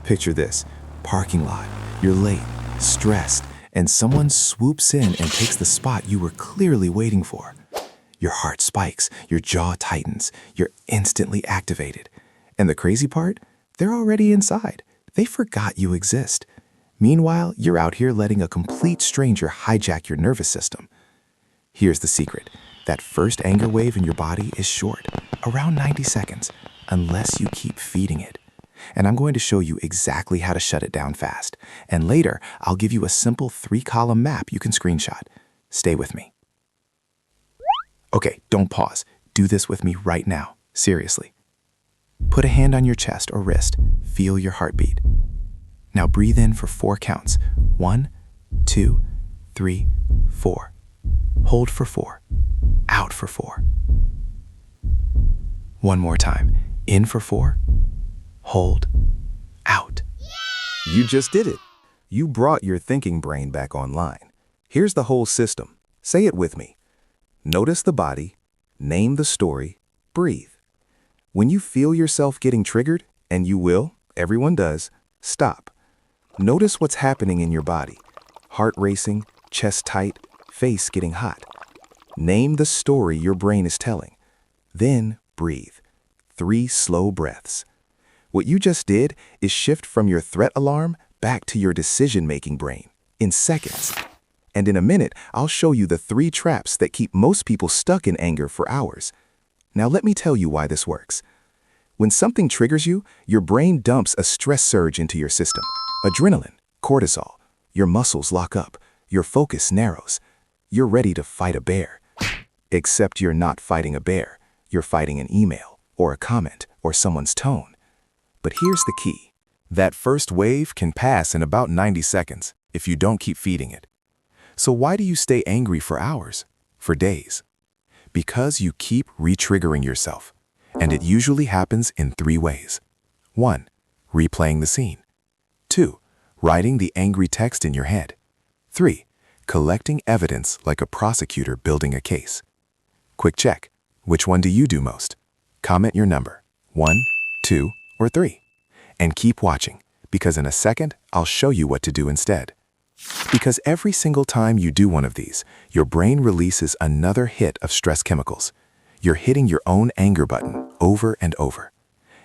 Picture this: parking lot, you're late, stressed, and someone swoops in and takes the spot you were clearly waiting for. Your heart spikes, your jaw tightens, you're instantly activated. And the crazy part? They're already inside. They forgot you exist. Meanwhile, you're out here letting a complete stranger hijack your nervous system. Here's the secret. That first anger wave in your body is short, around 90 seconds, unless you keep feeding it. And I'm going to show you exactly how to shut it down fast. And later, I'll give you a simple 3-column map you can screenshot. Stay with me. Okay, don't pause. Do this with me right now. Seriously. Put a hand on your chest or wrist. Feel your heartbeat. Now breathe in for 4 counts. 1, 2, 3, 4. Hold for 4. Out for 4. One more time. In for 4. Hold. Out. You just did it. You brought your thinking brain back online. Here's the whole system. Say it with me. Notice the body, name the story, breathe. When you feel yourself getting triggered, and you will, everyone does, stop. Notice what's happening in your body. Heart racing, chest tight, face getting hot. Name the story your brain is telling. Then breathe. 3 slow breaths. What you just did is shift from your threat alarm back to your decision-making brain in seconds. And in a minute, I'll show you the 3 traps that keep most people stuck in anger for hours. Now let me tell you why this works. When something triggers you, your brain dumps a stress surge into your system. Adrenaline, cortisol. Your muscles lock up. Your focus narrows. You're ready to fight a bear. Except you're not fighting a bear. You're fighting an email, or a comment, or someone's tone. But here's the key. That first wave can pass in about 90 seconds if you don't keep feeding it. So why do you stay angry for hours, for days? Because you keep re-triggering yourself. And it usually happens in 3 ways. 1. Replaying the scene. 2. Writing the angry text in your head. 3. Collecting evidence like a prosecutor building a case. Quick check. Which one do you do most? Comment your number. 1, 2, or 3. And keep watching, because in a second, I'll show you what to do instead. Because every single time you do one of these, your brain releases another hit of stress chemicals. You're hitting your own anger button over and over.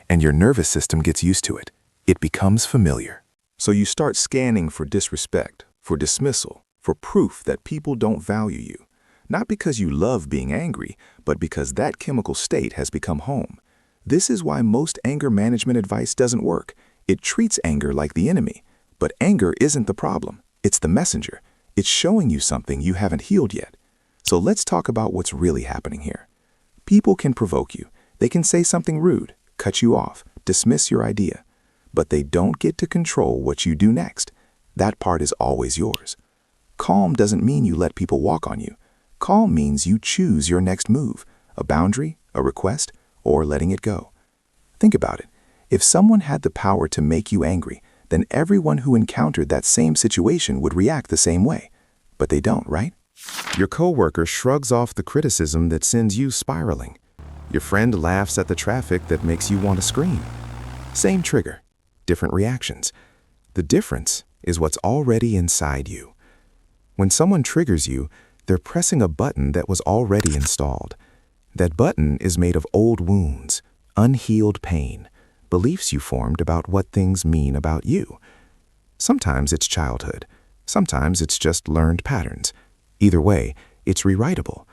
And your nervous system gets used to it. It becomes familiar. So you start scanning for disrespect, for dismissal, for proof that people don't value you. Not because you love being angry, but because that chemical state has become home. This is why most anger management advice doesn't work. It treats anger like the enemy. But anger isn't the problem. It's the messenger. It's showing you something you haven't healed yet. So let's talk about what's really happening here. People can provoke you. They can say something rude, cut you off, dismiss your idea. But they don't get to control what you do next. That part is always yours. Calm doesn't mean you let people walk on you. Calm means you choose your next move, a boundary, a request, or letting it go. Think about it. If someone had the power to make you angry, then everyone who encountered that same situation would react the same way. But they don't, right? Your coworker shrugs off the criticism that sends you spiraling. Your friend laughs at the traffic that makes you want to scream. Same trigger, different reactions. The difference is what's already inside you. When someone triggers you, they're pressing a button that was already installed. That button is made of old wounds, unhealed pain, beliefs you formed about what things mean about you. Sometimes it's childhood. Sometimes it's just learned patterns. Either way, it's rewritable.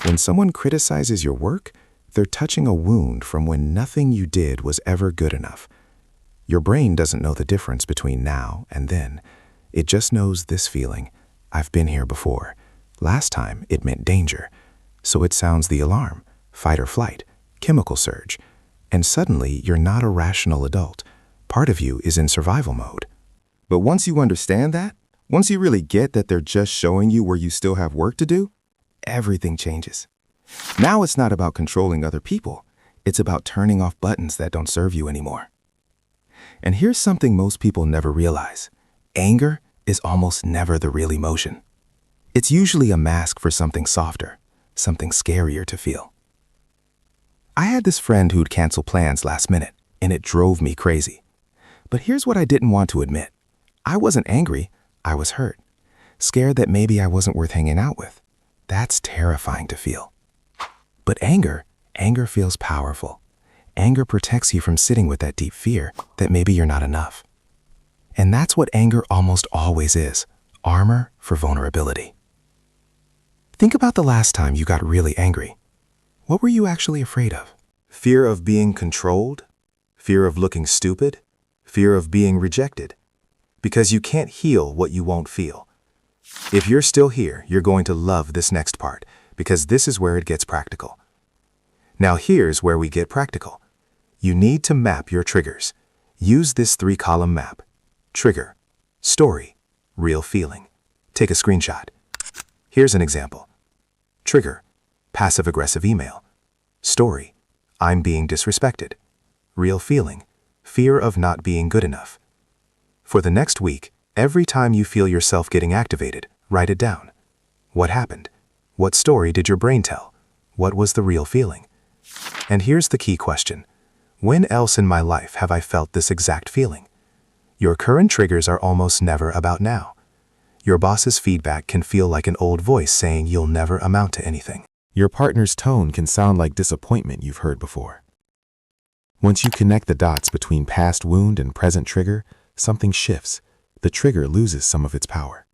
When someone criticizes your work, they're touching a wound from when nothing you did was ever good enough. Your brain doesn't know the difference between now and then. It just knows this feeling. I've been here before. Last time, it meant danger. So it sounds the alarm, fight or flight, chemical surge. And suddenly, you're not a rational adult. Part of you is in survival mode. But once you understand that, once you really get that they're just showing you where you still have work to do, everything changes. Now it's not about controlling other people. It's about turning off buttons that don't serve you anymore. And here's something most people never realize. Anger is almost never the real emotion. It's usually a mask for something softer, something scarier to feel. I had this friend who'd cancel plans last minute, and it drove me crazy. But here's what I didn't want to admit. I wasn't angry, I was hurt. Scared that maybe I wasn't worth hanging out with. That's terrifying to feel. But anger feels powerful. Anger protects you from sitting with that deep fear that maybe you're not enough. And that's what anger almost always is, armor for vulnerability. Think about the last time you got really angry. What were you actually afraid of? Fear of being controlled? Fear of looking stupid? Fear of being rejected? Because you can't heal what you won't feel. If you're still here, you're going to love this next part, because this is where it gets practical. Now here's where we get practical. You need to map your triggers. Use this 3-column map. Trigger, story, real feeling. Take a screenshot. Here's an example. Trigger, passive-aggressive email. Story, I'm being disrespected. Real feeling, fear of not being good enough. For the next week, every time you feel yourself getting activated, write it down. What happened? What story did your brain tell? What was the real feeling? And here's the key question. When else in my life have I felt this exact feeling? Your current triggers are almost never about now. Your boss's feedback can feel like an old voice saying you'll never amount to anything. Your partner's tone can sound like disappointment you've heard before. Once you connect the dots between past wound and present trigger, something shifts. The trigger loses some of its power.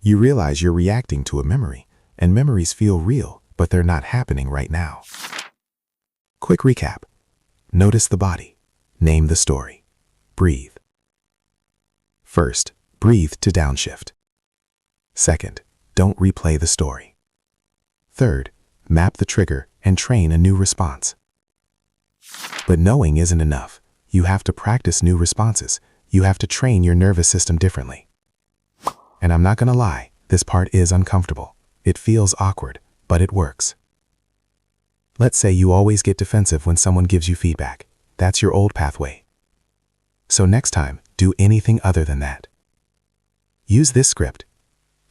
You realize you're reacting to a memory, and memories feel real, but they're not happening right now. Quick recap. Notice the body. Name the story. Breathe. First, breathe to downshift. Second, don't replay the story. Third, map the trigger and train a new response. But knowing isn't enough. You have to practice new responses. You have to train your nervous system differently. And I'm not gonna lie, this part is uncomfortable. It feels awkward, but it works. Let's say you always get defensive when someone gives you feedback. That's your old pathway. So next time, do anything other than that. Use this script.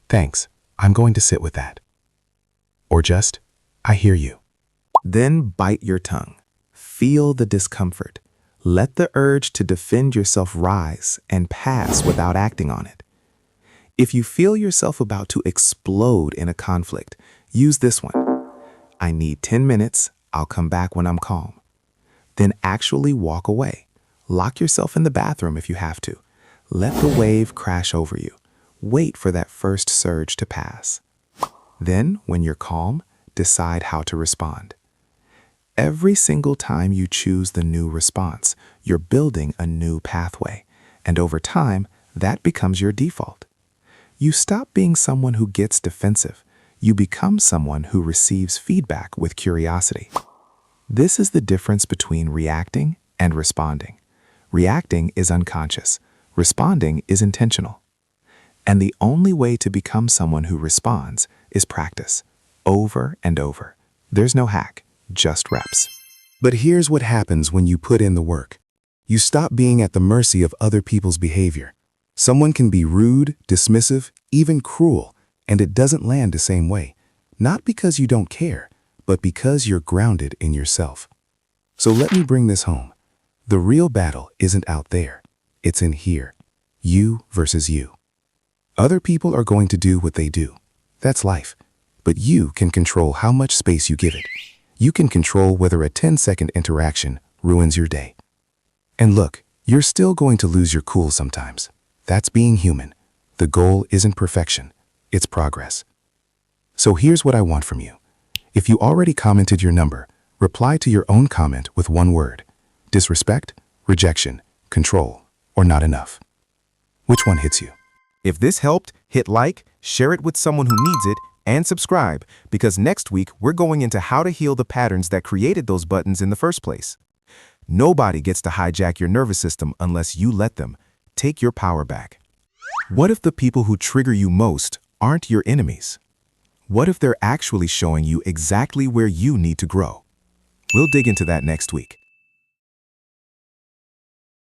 Thanks, I'm going to sit with that. Or just, I hear you. Then bite your tongue. Feel the discomfort. Let the urge to defend yourself rise and pass without acting on it. If you feel yourself about to explode in a conflict, use this one. I need 10 minutes, I'll come back when I'm calm. Then actually walk away. Lock yourself in the bathroom if you have to. Let the wave crash over you. Wait for that first surge to pass. Then, when you're calm, decide how to respond. Every single time you choose the new response, you're building a new pathway, and over time, that becomes your default. You stop being someone who gets defensive. You become someone who receives feedback with curiosity. This is the difference between reacting and responding. Reacting is unconscious. Responding is intentional. And the only way to become someone who responds is practice, over and over. There's no hack, just reps. But here's what happens when you put in the work. You stop being at the mercy of other people's behavior. Someone can be rude, dismissive, even cruel, and it doesn't land the same way. Not because you don't care, but because you're grounded in yourself. So let me bring this home. The real battle isn't out there. It's in here. You versus you. Other people are going to do what they do. That's life. But you can control how much space you give it. You can control whether a 10-second interaction ruins your day. And look, you're still going to lose your cool sometimes. That's being human. The goal isn't perfection. It's progress. So here's what I want from you. If you already commented your number, reply to your own comment with one word. Disrespect, rejection, control, or not enough. Which one hits you? If this helped, hit like, share it with someone who needs it, and subscribe, because next week we're going into how to heal the patterns that created those buttons in the first place. Nobody gets to hijack your nervous system unless you let them. Take your power back. What if the people who trigger you most aren't your enemies? What if they're actually showing you exactly where you need to grow? We'll dig into that next week.